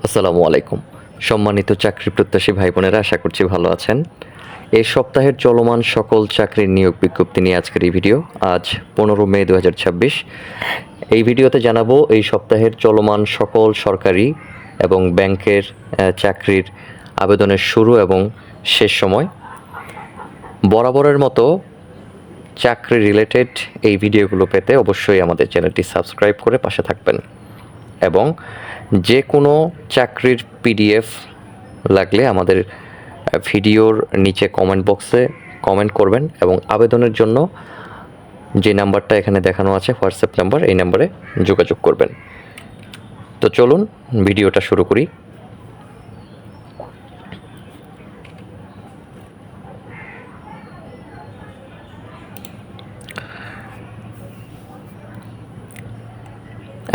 আসসালামু আলাইকুম। সম্মানিত চাকরি প্রত্যাশী ভাই বোনেরা, আশা করছি ভালো আছেন। এই সপ্তাহের চলমান সকল চাকরির নিয়োগ বিজ্ঞপ্তি নিয়ে আজকের এই ভিডিও। আজ 15 মে 2026। এই ভিডিওতে জানাবো এই সপ্তাহের চলমান সকল সরকারি এবং ব্যাংকের চাকরির আবেদনের শুরু এবং শেষ সময়। বরাবরের মতো চাকরি রিলেটেড এই ভিডিওগুলো পেতে অবশ্যই আমাদের চ্যানেলটি সাবস্ক্রাইব করে পাশে থাকবেন এবং যে কোনো চাকরির পিডিএফ লাগলে আমাদের ভিডিওর নিচে কমেন্ট বক্সে কমেন্ট করবেন এবং আবেদনের জন্য যে নাম্বারটা এখানে দেখানো আছে হোয়াটসঅ্যাপ নাম্বার, এই নাম্বারে যোগাযোগ করবেন। তো চলুন ভিডিওটা শুরু করি।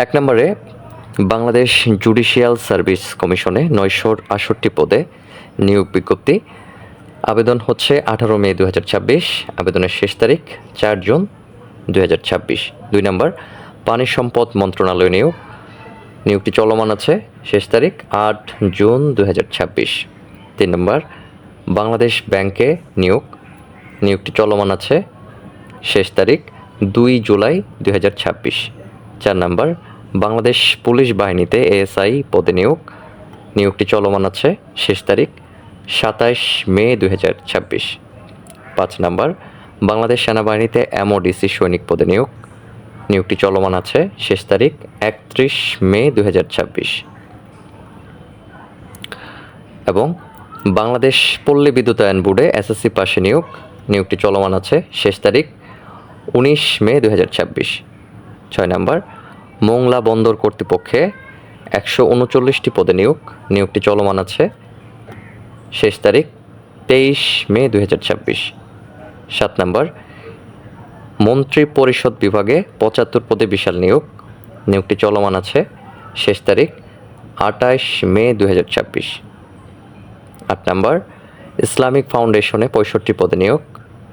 এক নম্বরে বাংলাদেশ জুডিশিয়াল সার্ভিস কমিশনে 968 পদে নিয়োগ বিজ্ঞপ্তি। আবেদন হচ্ছে 18 মে 2026। আবেদনের শেষ তারিখ 4 জুন 2026। 2 নম্বর পানি সম্পদ মন্ত্রণালয় নিয়োগটি চলমান আছে, শেষ তারিখ 8 জুন 2026। 3 নম্বর বাংলাদেশ ব্যাংকে নিয়োগটি চলমান আছে, শেষ তারিখ 2 জুলাই 2026। 4 নম্বর বাংলাদেশ পুলিশ বাহিনীতে এএসআই পদে নিয়োগটি চলমান আছে, শেষ তারিখ 27 মে 2026। 5 নম্বর বাংলাদেশ সেনাবাহিনীতে এমওডিসি সৈনিক পদে নিয়োগটি চলমান আছে, শেষ তারিখ 31 মে 2026। এবং বাংলাদেশ পল্লী বিদ্যুতায়ন বোর্ডে এসএসসি পাশে নিয়োগটি চলমান আছে, শেষ তারিখ 19 মে 2026। 6 নম্বর মোংলা বন্দর কর্তৃপক্ষে 139টি পদে নিয়োগটি চলমান আছে, শেষ তারিখ 23 মে 2026। 7 নম্বর মন্ত্রী পরিষদ বিভাগে 75 পদে বিশাল নিয়োগটি চলমান আছে, শেষ তারিখ 28 মে 2026। 8 নম্বর ইসলামিক ফাউন্ডেশনে 65 পদে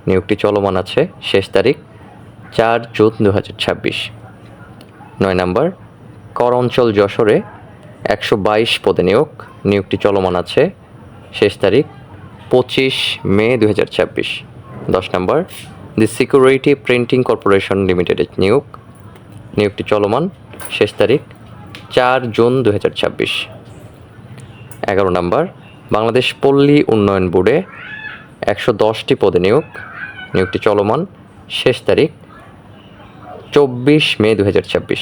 নিয়োগটি চলমান আছে, শেষ তারিখ 4 জুন 2026। 9 নম্বর কর অঞ্চল যশোরে 122 পদে নিয়োগটি চলমান আছে, শেষ তারিখ 25 মে 2026। 10 নম্বর দি সিকিউরিটি প্রিন্টিং কর্পোরেশন লিমিটেডের নিয়োগটি চলমান, শেষ তারিখ 4 জুন 2026। 11 নম্বর বাংলাদেশ পল্লী উন্নয়ন বোর্ডে 110টি পদে নিয়োগটি চলমান, শেষ তারিখ 24 মে 2026।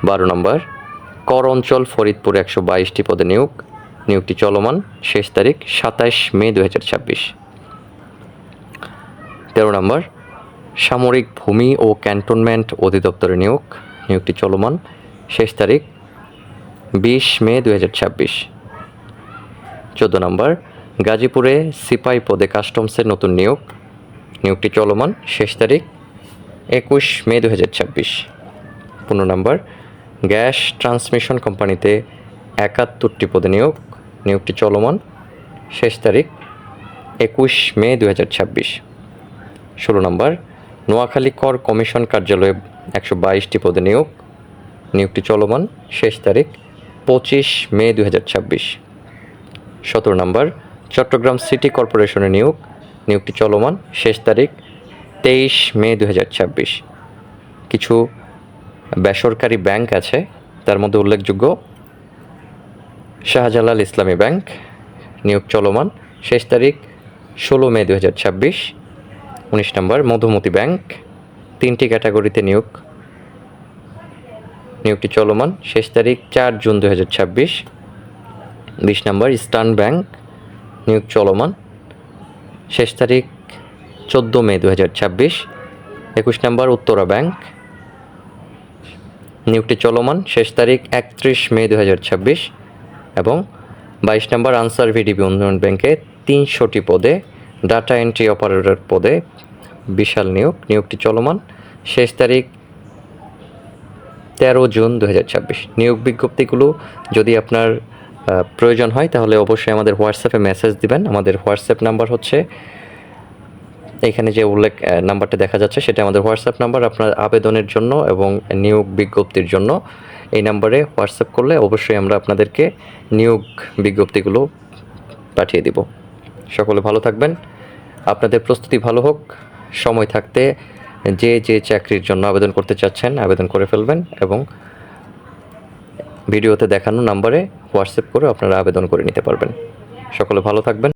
12 নম্বর কর অঞ্চল ফরিদপুরে 122টি পদে নিয়োগটি চলমান, শেষ তারিখ 27 মে 2026। 13 নম্বর সামরিক ভূমি ও ক্যান্টনমেন্ট অধিদপ্তরে নিয়োগটি চলমান, শেষ তারিখ 20 মে 2026। 14 নম্বর গাজীপুরে সিপাই পদে কাস্টমসের নতুন নিয়োগটি চলমান, শেষ তারিখ 21 মে 2026। 15 নম্বর গ্যাস ট্রান্সমিশন কোম্পানিতে 71টি পদে নিয়োগটি চলমান, শেষ তারিখ 21 মে 2026। 16 নম্বর নোয়াখালী কর কমিশন কার্যালয়ে 122টি পদে নিয়োগটি চলমান, শেষ তারিখ 25 মে 2026। 17 নম্বর চট্টগ্রাম সিটি কর্পোরেশনে নিয়োগটি চলমান, শেষ তারিখ 23 মে 2026। কিছু বেসরকারি ব্যাংক আছে, তার মধ্যে উল্লেখযোগ্য শাহজালাল ইসলামী ব্যাংক, নিয়োগ চলমান, শেষ তারিখ 16 মে 2026। 19 নম্বর মধুমতি ব্যাংক, 3টি ক্যাটাগরিতে নিয়োগটি চলমান, শেষ তারিখ 4 জুন 2026। 20 নম্বর ইস্টার্ন ব্যাংক, নিয়োগ চলমান, শেষ তারিখ 14 মে 2026। 21 নম্বর উত্তরা ব্যাংক, নিয়োগটি চলমান, শেষ তারিখ 31 মে 2026। এবং 22 নম্বর আনসার ভিডিপি উন্নয়ন ব্যাংকে 300টি পদে ডাটা এন্ট্রি অপারেটর পদে বিশাল নিয়োগটি চলমান, শেষ তারিখ 13 জুন 2026। নিয়োগ বিজ্ঞপ্তিগুলো যদি আপনার প্রয়োজন হয় তাহলে অবশ্যই আমাদের হোয়াটসঅ্যাপে মেসেজ দিবেন। আমাদের হোয়াটসঅ্যাপ নাম্বার হচ্ছে এখানে যে নাম্বারটা দেখা যাচ্ছে, সেটা আমাদের হোয়াটসঅ্যাপ নাম্বার। আপনার আবেদনের জন্য এবং নিয়োগ বিজ্ঞপ্তির জন্য এই নাম্বারে হোয়াটসঅ্যাপ করলে অবশ্যই আমরা আপনাদেরকে নিয়োগ বিজ্ঞপ্তিগুলো পাঠিয়ে দিব। সকলে ভালো থাকবেন, আপনাদের প্রস্তুতি ভালো হোক। সময় থাকতে যে চাকরির জন্য আবেদন করতে চাচ্ছেন আবেদন করে ফেলবেন এবং ভিডিওতে দেখানো নাম্বারে হোয়াটসঅ্যাপ করে আপনারা আবেদন করে নিতে পারবেন। সকলে ভালো থাকবেন।